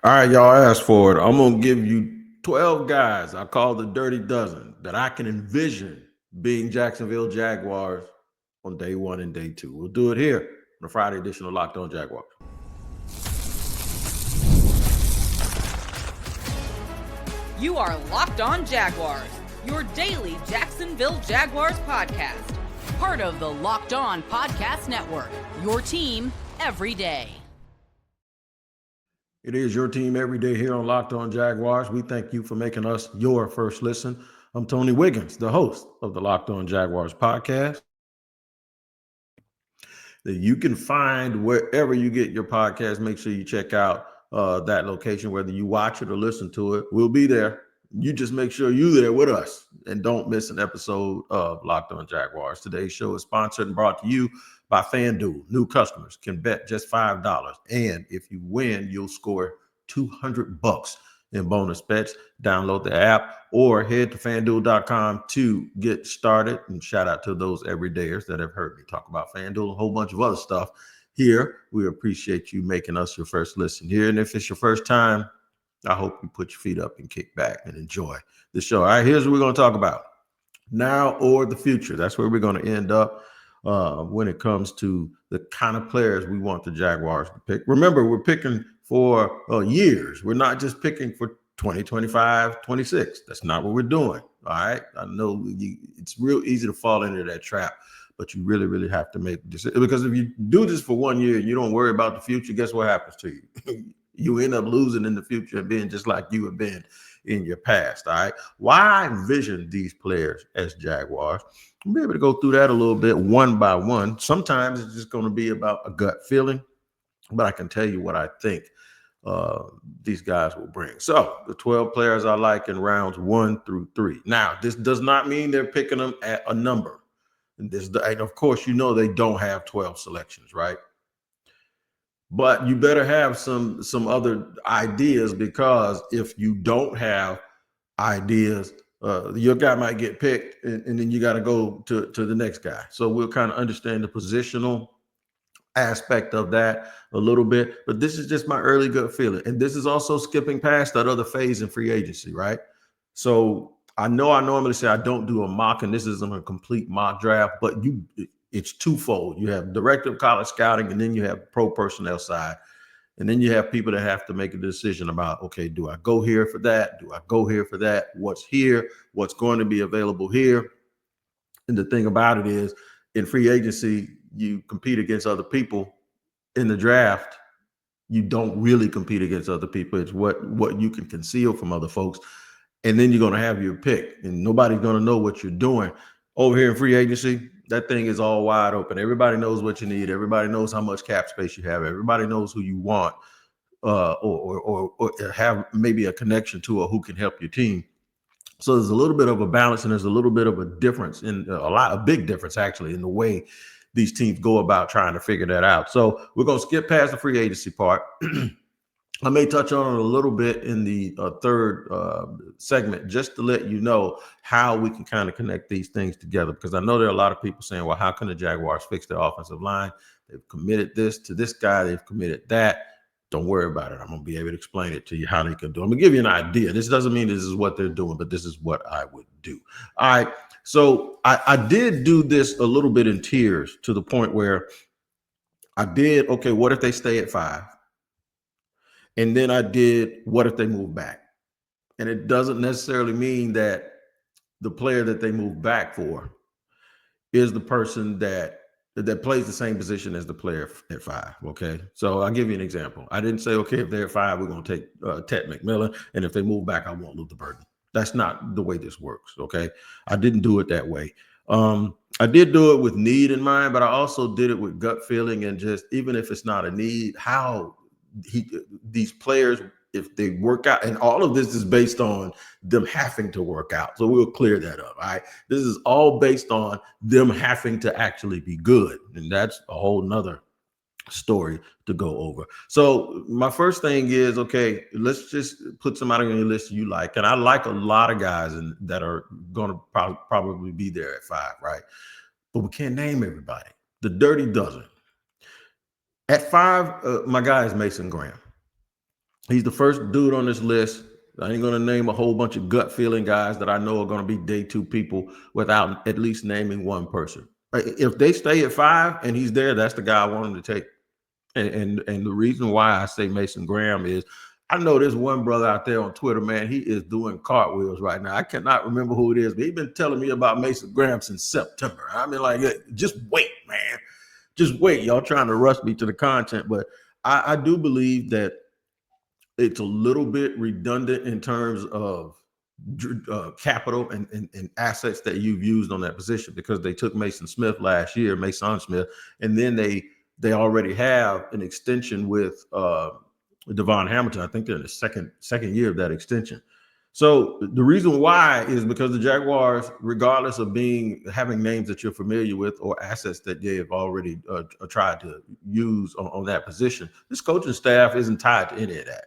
All right, y'all asked for it. I'm going to give you 12 guys I call the Dirty Dozen that I can envision being Jacksonville Jaguars on day one and day two. We'll do it here on the Friday edition of Locked On Jaguars. You are Locked On Jaguars, your daily Jacksonville Jaguars podcast. Part of the Locked On Podcast Network, your team every day. It is your team every day here on Locked On Jaguars. We thank you for making us your first listen. I'm Tony Wiggins, the host of the Locked On Jaguars podcast that you can find wherever you get your podcast. Make sure you check out that location, whether you watch it or listen to it. We'll be there. You just make sure you're there with us and don't miss an episode of Locked On Jaguars. Today's show is sponsored and brought to you by FanDuel. New customers can bet just $5. And if you win, you'll score $200 in bonus bets. Download the app or head to FanDuel.com to get started. And shout out to those everydayers that have heard me talk about FanDuel, a whole bunch of other stuff here. We appreciate you making us your first listen here. And if it's your first time, I hope you put your feet up and kick back and enjoy the show. All right, here's what we're going to talk about. Now or the future. That's where we're going to end up when it comes to the kind of players we want the Jaguars to pick. Remember, we're picking for years. We're not just picking for 2025, 26. That's not what we're doing. All right. I know it's real easy to fall into that trap, but you really, really have to make a decision. Because if you do this for 1 year and you don't worry about the future, guess what happens to you? You end up losing in the future and being just like you have been in your past. All right. Why I envision these players as Jaguars? We'll be able to go through that a little bit one by one. Sometimes it's just going to be about a gut feeling, but I can tell you what I think these guys will bring. So the 12 players I like in rounds 1 through 3. Now, this does not mean they're picking them at a number. And of course, you know they don't have 12 selections, right? But you better have some other ideas, because if you don't have ideas, your guy might get picked, and then you got to go to the next guy. So we'll kind of understand the positional aspect of that a little bit. But this is just my early gut feeling. And this is also skipping past that other phase in free agency, right? So I know I normally say I don't do a mock, and this isn't a complete mock draft, but it's twofold. You have director of college scouting, and then you have pro personnel side. And then you have people that have to make a decision about, okay, do I go here for that? Do I go here for that? What's here? What's going to be available here? And the thing about it is, in free agency, you compete against other people. In the draft, you don't really compete against other people. It's what you can conceal from other folks. And then you're going to have your pick, and nobody's going to know what you're doing. Over here in free agency, that thing is all wide open. Everybody knows what you need. Everybody knows how much cap space you have. Everybody knows who you want, or have maybe a connection to, or who can help your team. So there's a little bit of a balance, and there's a little bit of a difference, in a big difference actually, in the way these teams go about trying to figure that out. So we're going to skip past the free agency part. I may touch on it a little bit in the third segment, just to let you know how we can kind of connect these things together, because I know there are a lot of people saying, well, how can the Jaguars fix their offensive line? They've committed this to this guy. They've committed that. Don't worry about it. I'm going to be able to explain it to you how they can do it. I'm going to give you an idea. This doesn't mean this is what they're doing, but this is what I would do. All right. So I did do this a little bit in tiers, to the point where I did, okay, what if they stay at 5? And then I did, what if they move back? And it doesn't necessarily mean that the player that they move back for is the person that plays the same position as the player at 5. Okay. So I'll give you an example. I didn't say, okay, if they're at 5, we're going to take Ted McMillan. And if they move back, I won't lose the burden. That's not the way this works. Okay. I didn't do it that way. I did do it with need in mind, but I also did it with gut feeling, and just, even if it's not a need, how these players, if they work out, and all of this is based on them having to work out. So we'll clear that up. All right. This is all based on them having to actually be good. And that's a whole nother story to go over. So my first thing is, okay, let's just put somebody on your list you like. And I like a lot of guys that are going to probably be there at 5, right? But we can't name everybody. The Dirty Dozen. At 5, my guy is Mason Graham. He's the first dude on this list. I ain't going to name a whole bunch of gut feeling guys that I know are going to be day 2 people without at least naming one person. If they stay at 5 and he's there, that's the guy I want him to take. And the reason why I say Mason Graham is I know there's one brother out there on Twitter, man. He is doing cartwheels right now. I cannot remember who it is, but he's been telling me about Mason Graham since September. I mean, like, just wait, man. Just wait. Y'all trying to rush me to the content. But I do believe that it's a little bit redundant in terms of capital and assets that you've used on that position, because they took Mason Smith, and then they already have an extension with Devon Hamilton. I think they're in the second year of that extension. So the reason why is because the Jaguars, regardless of having names that you're familiar with or assets that they have already tried to use on that position, this coaching staff isn't tied to any of that.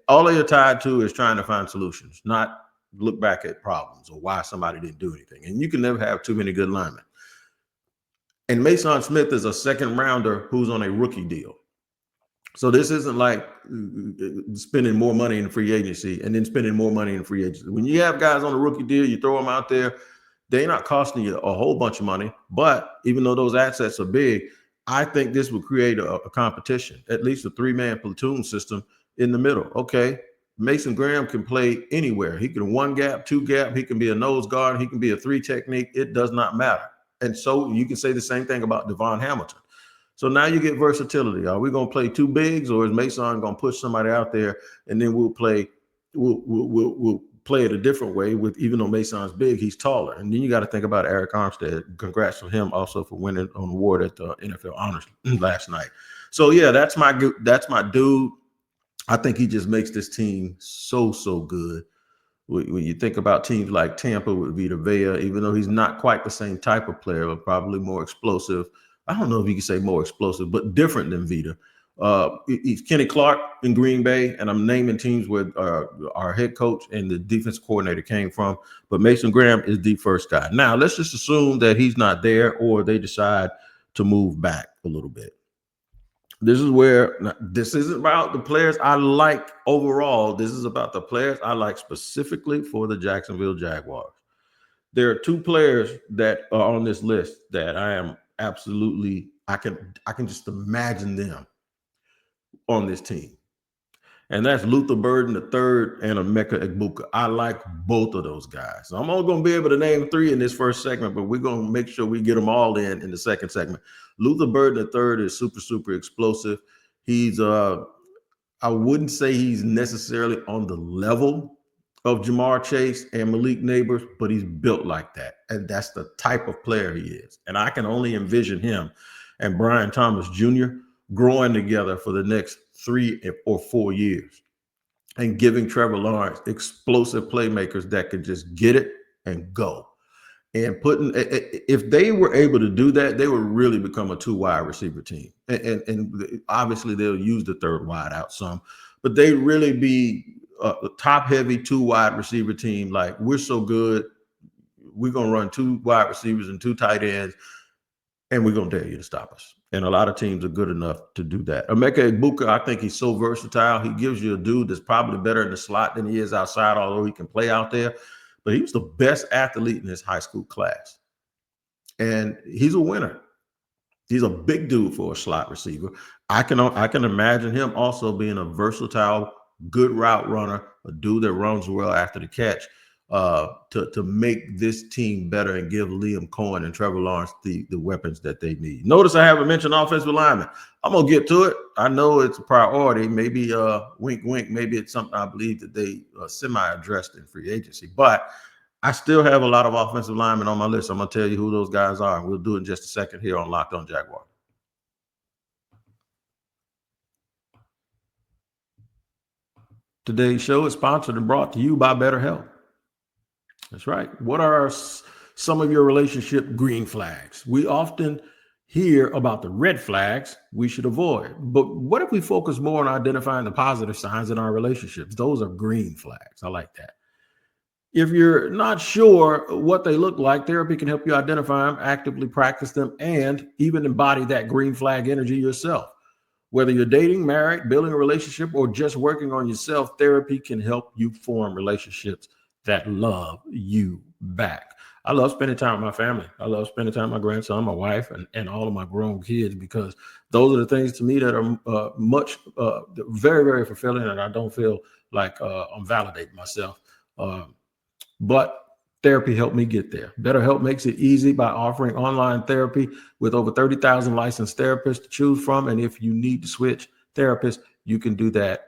All they are tied to is trying to find solutions, not look back at problems or why somebody didn't do anything. And you can never have too many good linemen. And Mason Smith is a second rounder who's on a rookie deal. So this isn't like spending more money in free agency and then spending more money in free agency. When you have guys on a rookie deal, you throw them out there, they're not costing you a whole bunch of money. But even though those assets are big, I think this will create a competition, at least a 3-man platoon system in the middle. Okay, Mason Graham can play anywhere. He can 1 gap, 2 gap. He can be a nose guard. He can be a 3 technique. It does not matter. And so you can say the same thing about Devon Hamilton. So now you get versatility. Are we going to play 2 bigs, or is Mason going to push somebody out there and then we'll play it a different way with, even though Mason's big, he's taller. And then you got to think about Eric Armstead. Congrats to him also for winning an award at the NFL Honors last night. So yeah, that's my dude. I think he just makes this team so good. When you think about teams like Tampa with Vita Vea, even though he's not quite the same type of player, but probably more explosive. I don't know if you can say more explosive, but different than Vita. He's Kenny Clark in Green Bay, and I'm naming teams where our head coach and the defense coordinator came from. But Mason Graham is the first guy. Now, let's just assume that he's not there, or they decide to move back a little bit. This isn't about the players I like overall. This is about the players I like specifically for the Jacksonville Jaguars. There are 2 players that are on this list that I am absolutely, I can just imagine them on this team. And that's Luther Burden III and Ameka Igbuka. I like both of those guys. So I'm only going to be able to name 3 in this first segment, but we're going to make sure we get them all in the second segment. Luther Burden III is super explosive. He's I wouldn't say he's necessarily on the level of Jamar Chase and Malik Neighbors, but he's built like that. And that's the type of player he is. And I can only envision him and Brian Thomas Jr. growing together for the next 3 or 4 years and giving Trevor Lawrence explosive playmakers that can just get it and go. And if they were able to do that, they would really become a 2 wide receiver team. And obviously they'll use the 3rd wide out some, but they'd really be a top heavy 2 wide receiver team. Like, we're so good, we're going to run 2 wide receivers and 2 tight ends, and we're going to dare you to stop us. And a lot of teams are good enough to do that. Ameka Igbuka, I think he's so versatile. He gives you a dude that's probably better in the slot than he is outside, although he can play out there. But he was the best athlete in his high school class. And he's a winner. He's a big dude for a slot receiver. I can imagine him also being a versatile, good route runner, a dude that runs well after the catch, to make this team better and give Liam Cohen and Trevor Lawrence the weapons that they need. Notice I haven't mentioned offensive linemen. I'm going to get to it. I know it's a priority. Maybe wink, wink. Maybe it's something I believe that they semi-addressed in free agency. But I still have a lot of offensive linemen on my list. I'm going to tell you who those guys are. And we'll do it in just a second here on Locked On Jaguars. Today's show is sponsored and brought to you by BetterHelp. That's right. What are some of your relationship green flags? We often hear about the red flags we should avoid. But what if we focus more on identifying the positive signs in our relationships? Those are green flags. I like that. If you're not sure what they look like, therapy can help you identify them, actively practice them, and even embody that green flag energy yourself. Whether you're dating, married, building a relationship, or just working on yourself, therapy can help you form relationships that love you back. I love spending time with my family. I love spending time with my grandson, my wife, and all of my grown kids, because those are the things to me that are very, very fulfilling, and I don't feel like I'm validating myself. But therapy helped me get there. BetterHelp makes it easy by offering online therapy with over 30,000 licensed therapists to choose from. And if you need to switch therapists, you can do that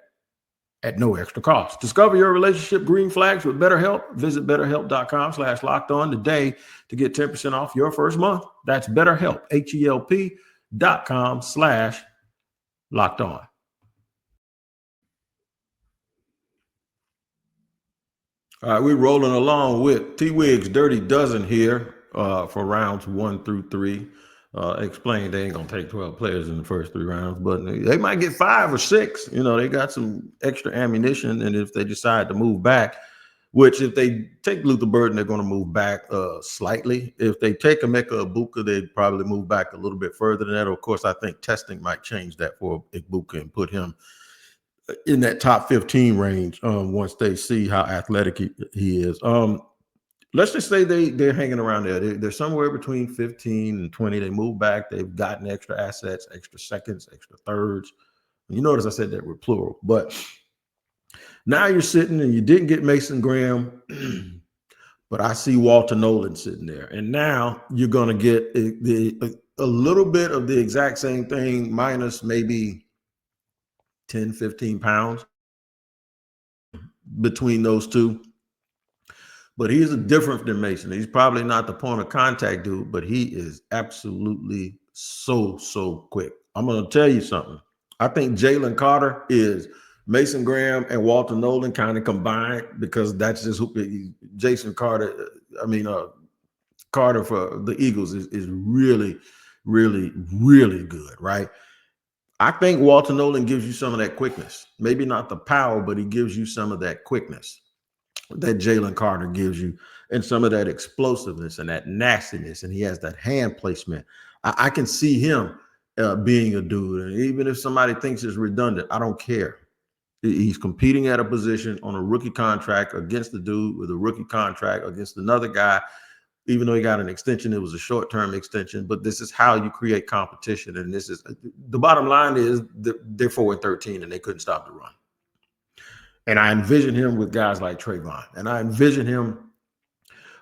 at no extra cost. Discover your relationship green flags with BetterHelp. Visit BetterHelp.com/lockedon today to get 10% off your first month. That's BetterHelp, HELP.com/lockedon. All right, we're rolling along with T. Wiggs' Dirty Dozen here for rounds 1 through 3. Explained they ain't going to take 12 players in the first 3 rounds, but they might get 5 or 6. You know, they got some extra ammunition, and if they decide to move back, which if they take Luther Burden, they're going to move back slightly. If they take Ameka Igbuka, they'd probably move back a little bit further than that. Of course, I think testing might change that for Igbuka and put him in that top 15 range once they see how athletic he is. Let's just say they're hanging around there. They're somewhere between 15 and 20. They move back. They've gotten extra assets, extra seconds, extra thirds. You notice I said that with plural. But now you're sitting and you didn't get Mason Graham, but I see Walter Nolan sitting there. And now you're going to get a little bit of the exact same thing minus maybe 10, 15 pounds between those two. But he's a different than Mason. He's probably not the point of contact dude, but he is absolutely so quick. I'm going to tell you something. I think Jalen Carter is Mason Graham and Walter Nolan kind of combined, because that's just who Jason Carter. Carter for the Eagles is really good, right? I think Walter Nolan gives you some of that quickness. Maybe not the power, but he gives you some of that quickness that Jalen Carter gives you, and some of that explosiveness and that nastiness. And he has that hand placement. I can see him being a dude. And even if somebody thinks it's redundant, I don't care. He's competing at a position on a rookie contract against the dude with a rookie contract against another guy. Even though he got an extension, it was a short-term extension. But this is how you create competition. And this is the bottom line is they're 4-13 and they couldn't stop the run. And I envision him with guys like Trayvon, and I envision him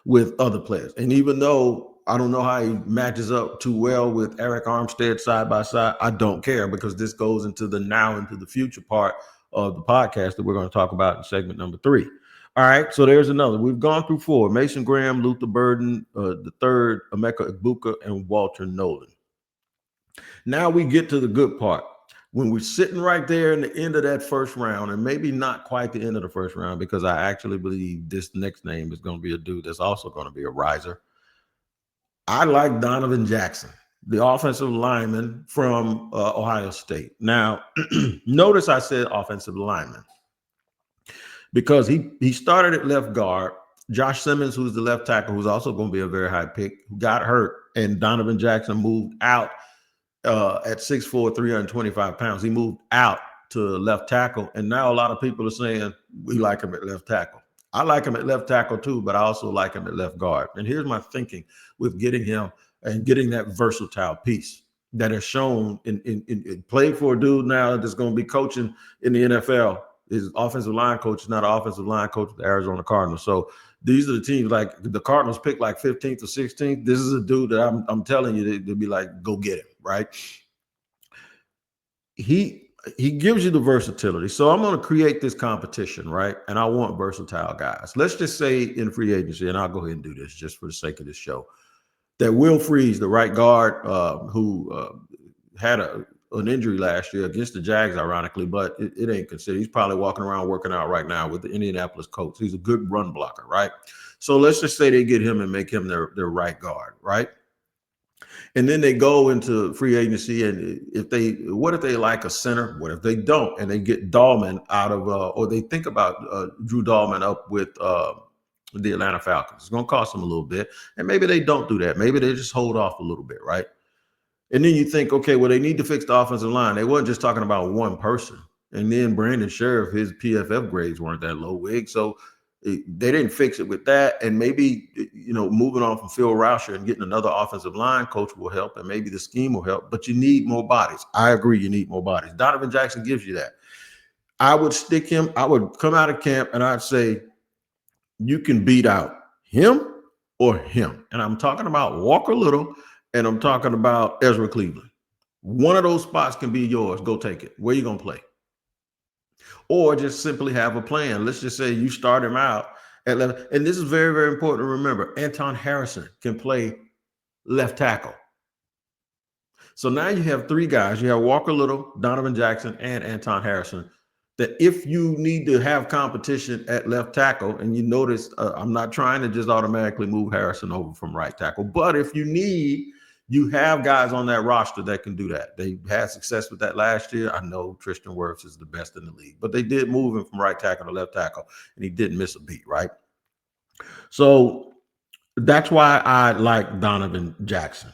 with other players. And even though I don't know how he matches up too well with Eric Armstead side by side, I don't care, because this goes into the now into the future part of the podcast that we're going to talk about in segment number 3. All right, so there's another. We've gone through 4: Mason Graham, Luther Burden, the third, Ameka Igbuka, and Walter Nolan. Now we get to the good part. When we're sitting right there in the end of that first round, and maybe not quite the end of the first round, because I actually believe this next name is going to be a dude that's also going to be a riser. I like Donovan Jackson, the offensive lineman from Ohio State. Now, notice I said offensive lineman, because he started at left guard. Josh Simmons, who's the left tackle, who's also going to be a very high pick, got hurt, and Donovan Jackson moved out at 6'4", 325 pounds. He moved out to left tackle, and now a lot of people are saying we like him at left tackle. I like him at left tackle too, but I also like him at left guard. And here's my thinking with getting him and getting that versatile piece that is shown in play for a dude now that's going to be coaching in the NFL. His offensive line coach is not an offensive line coach of the Arizona Cardinals. So these are the teams, like the Cardinals pick like 15th or 16th. This is a dude that I'm telling you, they'll be like, go get him, right? He gives you the versatility. So I'm going to create this competition, right? And I want versatile guys. Let's just say in free agency, and I'll go ahead and do this just for the sake of this show, that Will Freeze, the right guard, who had an injury last year against the Jags, ironically, but it ain't considered. He's probably walking around working out right now with the Indianapolis Colts. He's a good run blocker, right? So let's just say they get him and make him their right guard, right? And then they go into free agency, and what if they like a center? What if they don't? And they get Dahlman out of, or they think about Drew Dahlman up with the Atlanta Falcons. It's going to cost them a little bit, and maybe they don't do that. Maybe they just hold off a little bit, right? And then you think, okay, well, they need to fix the offensive line. They weren't just talking about one person. And then Brandon Sheriff, his PFF grades weren't that low, Wig. So they didn't fix it with that. And maybe, moving on from Phil Rauscher and getting another offensive line coach will help. And maybe the scheme will help. But you need more bodies. I agree, you need more bodies. Donovan Jackson gives you that. I would stick him. I would come out of camp and I'd say, you can beat out him or him. And I'm talking about Walker Little and I'm talking about Ezra Cleveland. One of those spots can be yours. Go take it. Where you going to play? Or just simply have a plan. Let's just say you start him out at left. And this is very, very important to remember. Anton Harrison can play left tackle. So now you have three guys. You have Walker Little, Donovan Jackson, and Anton Harrison. That if you need to have competition at left tackle, and you notice I'm not trying to just automatically move Harrison over from right tackle, but if you need, you have guys on that roster that can do that. They had success with that last year. I know Tristan Wirfs is the best in the league, but they did move him from right tackle to left tackle, and he didn't miss a beat, right? So that's why I like Donovan Jackson.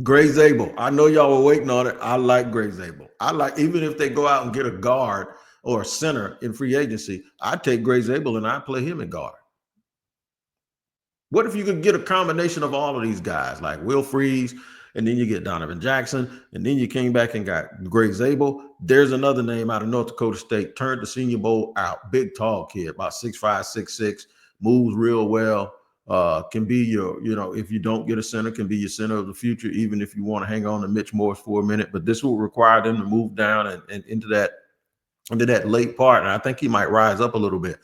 Gray Zabel. I know y'all were waiting on it. I like Gray Zabel. I like, even if they go out and get a guard or a center in free agency, I take Gray Zabel and I play him at guard. What if you could get a combination of all of these guys, like Will Freeze, and then you get Donovan Jackson, and then you came back and got Gray Zabel? There's another name out of North Dakota State, turned the Senior Bowl out. Big, tall kid, about 6'5", 6'6", moves real well. Can be your, if you don't get a center, can be your center of the future, even if you want to hang on to Mitch Morse for a minute. But this will require them to move down and into that late part. And I think he might rise up a little bit.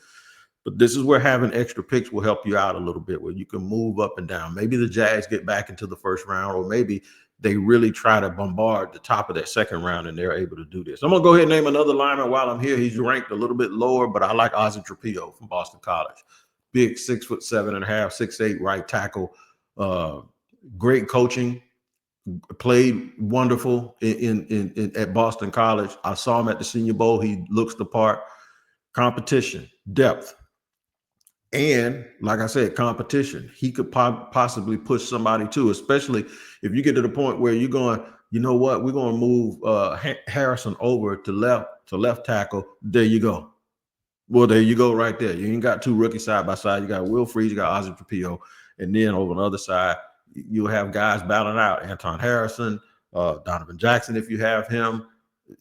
But this is where having extra picks will help you out a little bit, where you can move up and down. Maybe the Jags get back into the first round, or maybe they really try to bombard the top of that second round and they're able to do this. I'm going to go ahead and name another lineman while I'm here. He's ranked a little bit lower, but I like Ozzie Trapillo from Boston College. Big 6'7.5", 6'8" right tackle. Great coaching. Played wonderful in at Boston College. I saw him at the Senior Bowl. He looks the part. Competition, depth, and like I said, competition. He could possibly push somebody too, especially if you get to the point where you're going, you know what, we're going to move Harrison over to left tackle. There you go. Well, there you go right there. You ain't got two rookies side by side. You got Will Freeze, you got Ozzie Trapillo. And then over on the other side, you'll have guys battling out. Anton Harrison, Donovan Jackson, if you have him.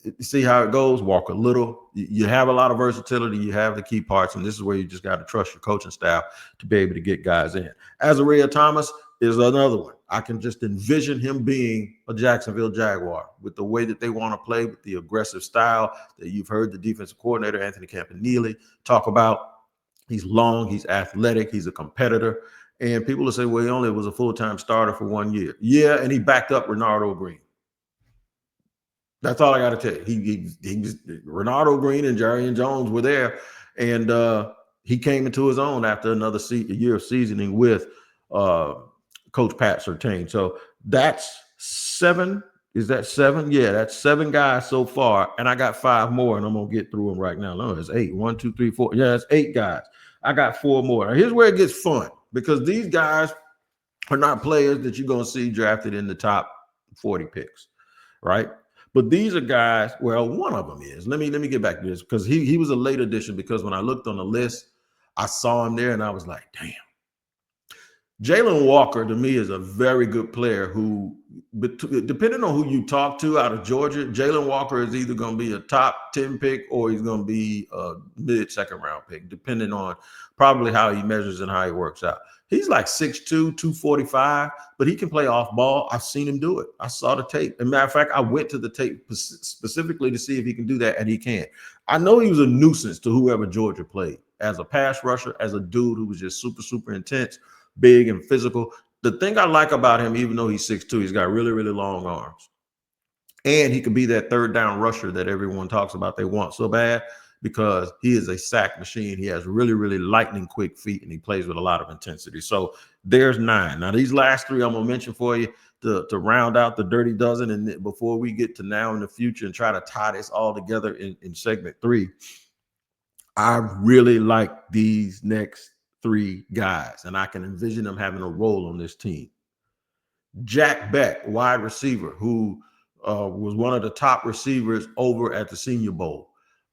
You see how it goes? Walker Little. You have a lot of versatility. You have the key parts. And this is where you just got to trust your coaching staff to be able to get guys in. Azaria Thomas is another one. I can just envision him being a Jacksonville Jaguar with the way that they want to play, with the aggressive style that you've heard the defensive coordinator, Anthony Campanile, talk about. He's long, he's athletic, he's a competitor. And people will say, well, he only was a full-time starter for 1 year. Yeah, and he backed up Renardo Green. That's all I got to tell you. He just, Renardo Green and Jarian Jones were there, and he came into his own after another year of seasoning with Coach Pat Surtain. So that's 7. Is that 7? Yeah, that's 7 guys so far, and I got 5 more, and I'm gonna get through them right now. No, it's 8. 1, 2, 3, 4. Yeah, it's 8 guys. I got 4 more. Now, here's where it gets fun, because these guys are not players that you're gonna see drafted in the top 40 picks, right? But these are guys. Well, one of them is. Let me get back to this, because he was a late addition, because when I looked on the list, I saw him there, and I was like, damn. Jalen Walker, to me, is a very good player who, depending on who you talk to out of Georgia, Jalen Walker is either going to be a top 10 pick or he's going to be a mid-second round pick, depending on probably how he measures and how he works out. He's like 6'2", 245, but he can play off ball. I've seen him do it. I saw the tape. As a matter of fact, I went to the tape specifically to see if he can do that, and he can. I know he was a nuisance to whoever Georgia played. As a pass rusher, as a dude who was just super, super intense, big and physical. The thing I like about him, even though he's 6'2", he's got really, really long arms. And he could be that third down rusher that everyone talks about they want so bad, because he is a sack machine. He has really, really lightning quick feet, and he plays with a lot of intensity. So there's 9. Now, these last 3 I'm going to mention for you to round out the dirty dozen. And before we get to now in the future and try to tie this all together in segment 3, I really like these next 3 guys, and I can envision them having a role on this team. Jack Beck, wide receiver, who was one of the top receivers over at the Senior Bowl.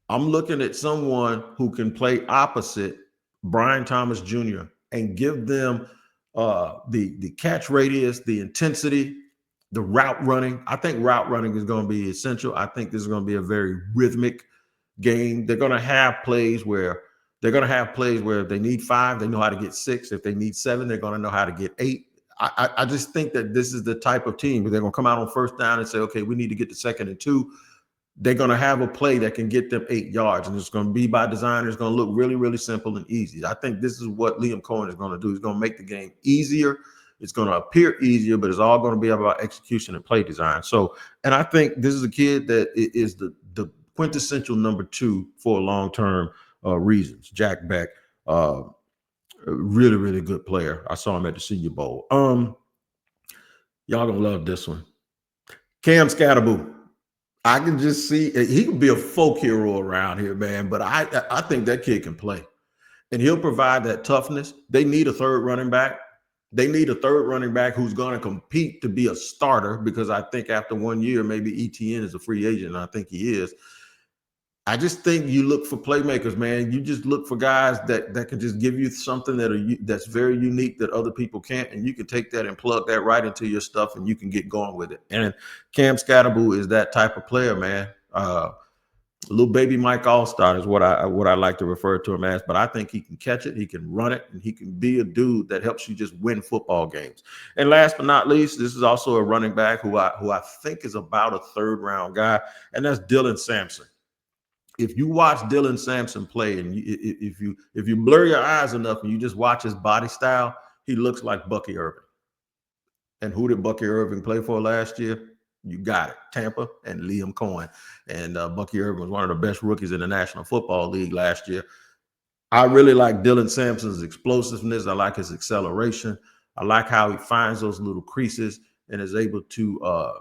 I'm looking at someone who can play opposite Brian Thomas Jr. and give them the catch radius, the intensity, the route running. I think route running is going to be essential. I think this is going to be a very rhythmic game. They're going to have plays where if they need 5, they know how to get 6. If they need 7, they're going to know how to get 8. I just think that this is the type of team where they're going to come out on first down and say, okay, we need to get to 2nd and 2. They're going to have a play that can get them 8 yards, and it's going to be by design. It's going to look really, really simple and easy. I think this is what Liam Cohen is going to do. He's going to make the game easier. It's going to appear easier, but it's all going to be about execution and play design. So, and I think this is a kid that is the quintessential number 2 for long-term reasons. Jack Beck, really, really good player. I saw him at the Senior Bowl. Y'all gonna love this one. Cam Scatterboo. I can just see he can be a folk hero around here, man. But I think that kid can play, and he'll provide that toughness. They need a third running back. They need a third running back who's going to compete to be a starter, because I think after 1 year, maybe ETN is a free agent, and I think he is. I just think you look for playmakers, man. You just look for guys that can just give you something that's very unique that other people can't, and you can take that and plug that right into your stuff, and you can get going with it. And Cam Scatterboo is that type of player, man. Little baby Mike All-Star is what I like to refer to him as. But I think he can catch it, he can run it, and he can be a dude that helps you just win football games. And last but not least, this is also a running back who I think is about a 3rd round guy, and that's Dylan Sampson. If you watch Dylan Sampson play, and if you blur your eyes enough and you just watch his body style, he looks like Bucky Irving. And who did Bucky Irving play for last year? You got it, Tampa and Liam Cohen. And Bucky Irving was one of the best rookies in the National Football League last year. I really like Dylan Sampson's explosiveness. I like his acceleration. I like how he finds those little creases and is able to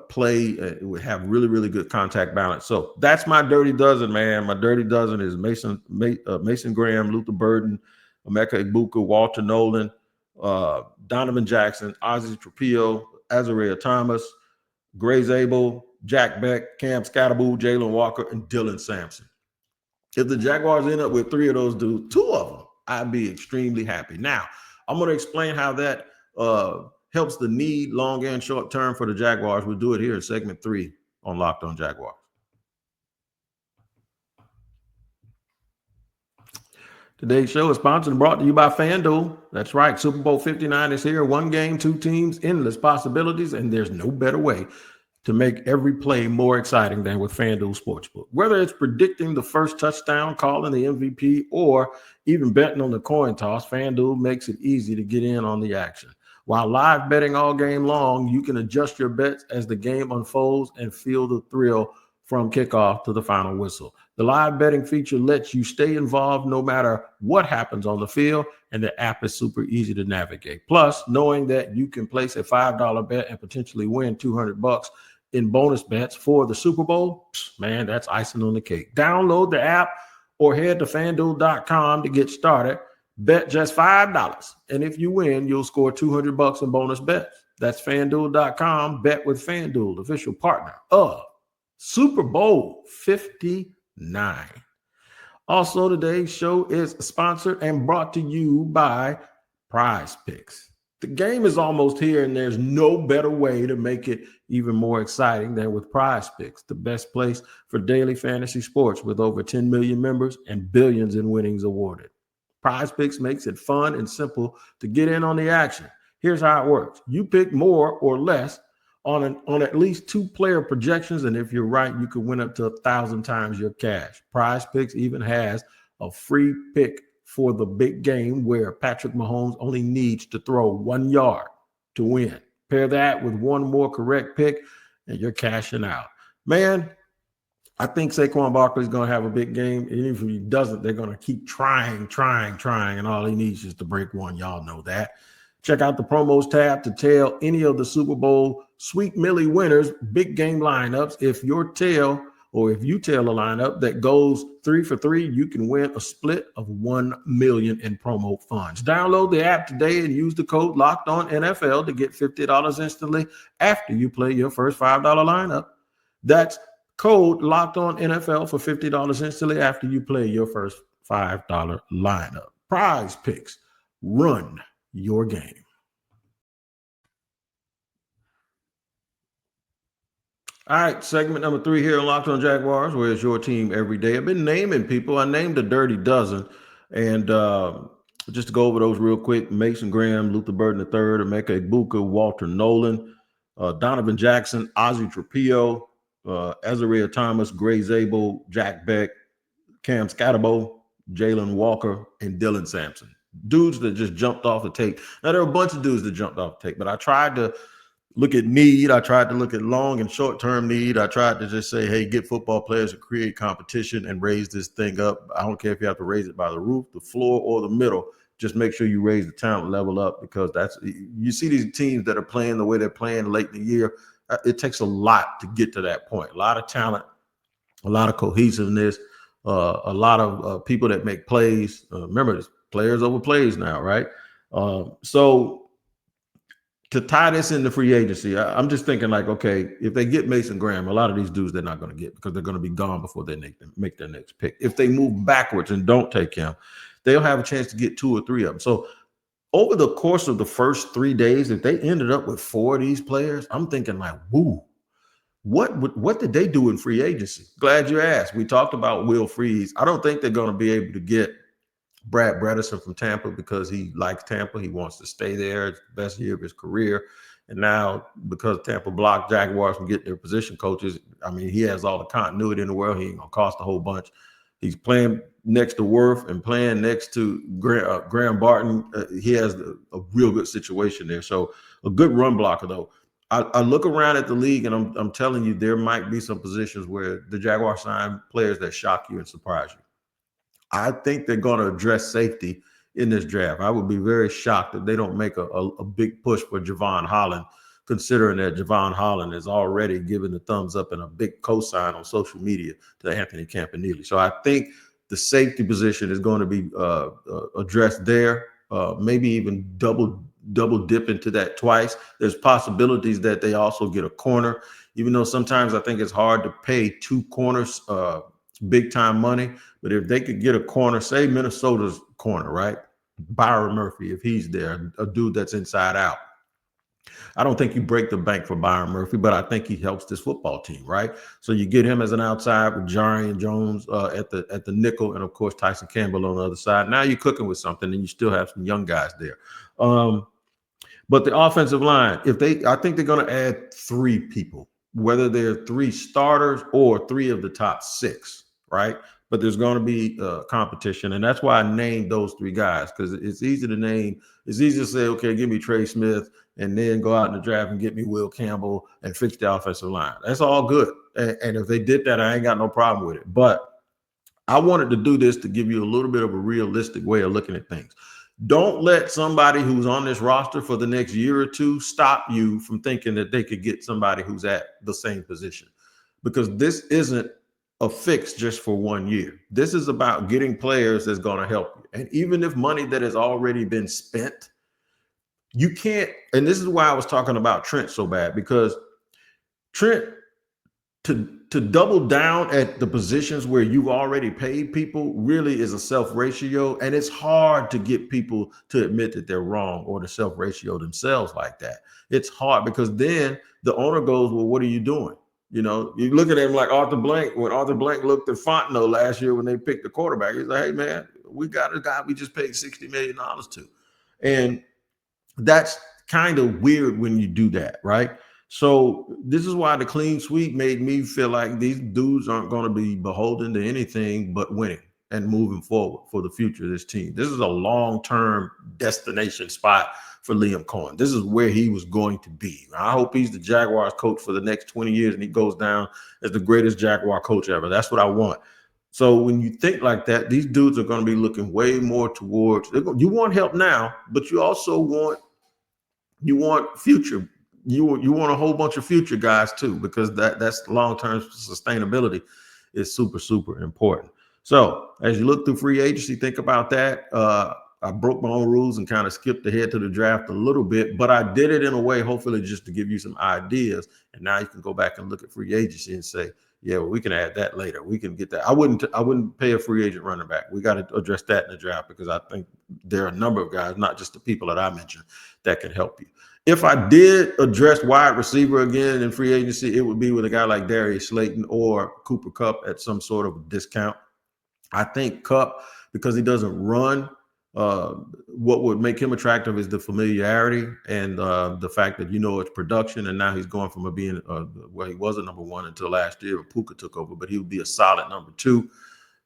play, have really, really good contact balance. So that's my dirty dozen, man. My dirty dozen is Mason Graham, Luther Burden, Ameka Igbuka, Walter Nolan, Donovan Jackson, Ozzie Trapillo, Azariah Thomas, Gray Zabel, Jack Beck, Cam Scatterboo, Jalen Walker, and Dylan Sampson. If the Jaguars end up with 3 of those dudes, 2 of them, I'd be extremely happy. Now, I'm going to explain how that helps the need, long and short term, for the Jaguars. We'll do it here in segment 3 on Locked On Jaguars. Today's show is sponsored and brought to you by FanDuel. That's right. Super Bowl 59 is here. 1 game, 2 teams, endless possibilities, and there's no better way to make every play more exciting than with FanDuel Sportsbook. Whether it's predicting the first touchdown, calling the MVP, or even betting on the coin toss, FanDuel makes it easy to get in on the action. While live betting all game long, you can adjust your bets as the game unfolds and feel the thrill from kickoff to the final whistle. The live betting feature lets you stay involved no matter what happens on the field, and the app is super easy to navigate. Plus, knowing that you can place a $5 bet and potentially win $200 in bonus bets for the Super Bowl, man, that's icing on the cake. Download the app or head to FanDuel.com to get started. Bet just $5, and if you win, you'll score $200 in bonus bets. That's FanDuel.com. Bet with FanDuel, official partner of Super Bowl 59. Also, today's show is sponsored and brought to you by PrizePicks. The game is almost here, and there's no better way to make it even more exciting than with PrizePicks, the best place for daily fantasy sports with over 10 million members and billions in winnings awarded. PrizePicks makes it fun and simple to get in on the action. Here's how it works. You pick more or less on at least 2 player projections, and if you're right, you could win up to 1,000 times your cash. PrizePicks even has a free pick for the big game where Patrick Mahomes only needs to throw 1 yard to win. Pair that with 1 more correct pick, and you're cashing out. Man, I think Saquon Barkley is going to have a big game. And if he doesn't, they're going to keep trying, and all he needs is to break 1. Y'all know that. Check out the promos tab to tail any of the Super Bowl Sweet Millie winners, big game lineups. If your tail or if you tell a lineup that goes 3 for 3, you can win a split of $1 million in promo funds. Download the app today and use the code LOCKEDONNFL to get $50 instantly after you play your first $5 lineup. That's code LOCKEDONNFL for $50 instantly after you play your first $5 lineup. PrizePicks, run your game. All right, segment number 3 here on Locked On Jaguars, where it's your team every day. I've been naming people. I named a dirty dozen. And just to go over those real quick, Mason Graham, Luther Burden III, Ameka Igbuka, Walter Nolan, Donovan Jackson, Ozzie Trapillo, Azaria Thomas, Gray Zabel, Jack Beck, Cam Scatterbo, Jalen Walker, and Dylan Sampson. Dudes that just jumped off the tape. Now, there are a bunch of dudes that jumped off the tape, but I tried to look at need. I tried to look at long and short-term need. I tried to just say, hey, get football players to create competition and raise this thing up. I don't care if you have to raise it by the roof, the floor, or the middle. Just make sure you raise the talent level up, because you see these teams that are playing the way they're playing late in the year. It takes a lot to get to that point. A lot of talent, a lot of cohesiveness, a lot of people that make plays. Remember, it's players over plays now, right? So to tie this into free agency, I'm just thinking like, okay, if they get Mason Graham, a lot of these dudes they're not going to get, because they're going to be gone before they make their next pick. If they move backwards and don't take him, they'll have a chance to get 2 or 3 of them. So over the course of the first 3 days, if they ended up with 4 of these players, I'm thinking like, woo, what did they do in free agency? Glad you asked. We talked about Will Freeze. I don't think they're going to be able to get Brad Bredesen from Tampa, because he likes Tampa. He wants to stay there. It's the best year of his career. And now, because Tampa blocked Jaguars from getting their position coaches, I mean, he has all the continuity in the world. He ain't going to cost a whole bunch. He's playing next to Worth and playing next to Graham Barton. He has a real good situation there. So a good run blocker, though. I look around at the league, and I'm telling you, there might be some positions where the Jaguars sign players that shock you and surprise you. I think they're going to address safety in this draft. I would be very shocked if they don't make a big push for Javon Holland, considering that Javon Holland is already giving the thumbs up and a big cosign on social media to Anthony Campanile. So I think the safety position is going to be addressed there. Maybe even double dip into that twice. There's possibilities that they also get a corner, even though sometimes I think it's hard to pay 2 corners big time money. But if they could get a corner, say Minnesota's corner, right? Byron Murphy, if he's there, a dude that's inside out. I don't think you break the bank for Byron Murphy, but I think he helps this football team, right? So you get him as an outside with Jarian Jones at the nickel, and of course Tyson Campbell on the other side. Now you're cooking with something, and you still have some young guys there. But the offensive line, I think they're going to add 3 people, whether they're 3 starters or 3 of the top 6, right? But there's going to be competition, and that's why I named those 3 guys, because it's easy to name. It's easy to say, okay, give me Trey Smith, and then go out in the draft and get me Will Campbell and fix the offensive line. That's all good. And if they did that, I ain't got no problem with it. But I wanted to do this to give you a little bit of a realistic way of looking at things. Don't let somebody who's on this roster for the next year or 2 stop you from thinking that they could get somebody who's at the same position, because this isn't a fix just for 1 year. This is about getting players that's going to help you. And even if money that has already been spent, you can't, and this is why I was talking about Trent so bad, because Trent, to double down at the positions where you've already paid people really is a self-ratio, and it's hard to get people to admit that they're wrong or to self-ratio themselves like that. It's hard, because then the owner goes, well, what are you doing? You know, you look at him like Arthur Blank. When Arthur Blank looked at Fontenot last year when they picked the quarterback, he's like, hey, man, we got a guy we just paid $60 million to. And that's kind of weird when you do that, right? So this is why the clean sweep made me feel like these dudes aren't going to be beholden to anything but winning and moving forward for the future of this team. This is a long-term destination spot for Liam Cohen. This is where he was going to be. I hope he's the Jaguars coach for the next 20 years and he goes down as the greatest Jaguar coach ever. That's what I want. So when you think like that, these dudes are going to be looking way more towards, you want help now, but you also want future. You want a whole bunch of future guys too, because that's long-term sustainability. is super, super important. So as you look through free agency, think about that. I broke my own rules and kind of skipped ahead to the draft a little bit, but I did it in a way, hopefully, just to give you some ideas. And now you can go back and look at free agency and say, yeah, well, we can add that later. We can get that. I wouldn't pay a free agent running back. We got to address that in the draft because I think there are a number of guys, not just the people that I mentioned, that can help you. If I did address wide receiver again in free agency, it would be with a guy like Darius Slayton or Cooper Kupp at some sort of discount. I think Kupp, because he doesn't run, what would make him attractive is the familiarity and the fact that it's production. And now he's going from being he was a number one until last year. Puka took over, but he would be a solid number two.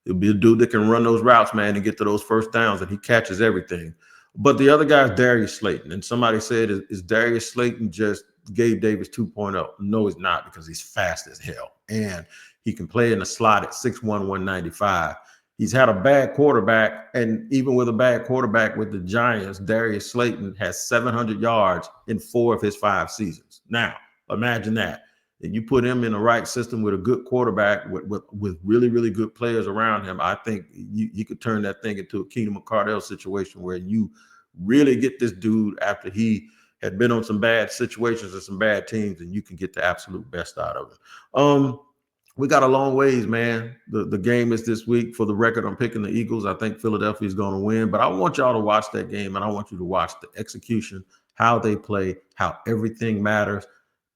He'll be a dude that can run those routes, man, and get to those first downs, and he catches everything. But the other guy is Darius Slayton. And somebody said, is Darius Slayton just Gabe Davis 2.0? No, he's not, because he's fast as hell. And he can play in the slot at 6'1", 195. He's had a bad quarterback, and even with a bad quarterback with the Giants, Darius Slayton has 700 yards in 4 of his 5 seasons. Now, imagine that. And you put him in the right system with a good quarterback, with really, really good players around him, I think you could turn that thing into a Keenan McCardell situation where you really get this dude after he had been on some bad situations and some bad teams, and you can get the absolute best out of him. We got a long ways, man. The game is this week. For the record, I'm picking the Eagles. I think Philadelphia is going to win, but I want y'all to watch that game, and I want you to watch the execution, how they play, how everything matters.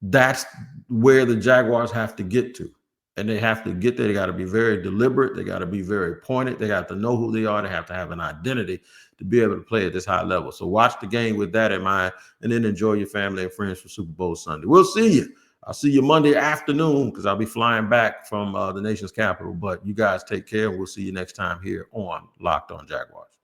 That's where the Jaguars have to get to, and they have to get there. They got to be very deliberate. They got to be very pointed. They got to know who they are. They have to have an identity to be able to play at this high level. So watch the game with that in mind, and then enjoy your family and friends for Super Bowl Sunday. We'll see you. I'll see you Monday afternoon because I'll be flying back from the nation's capital. But you guys take care, and we'll see you next time here on Locked On Jaguars.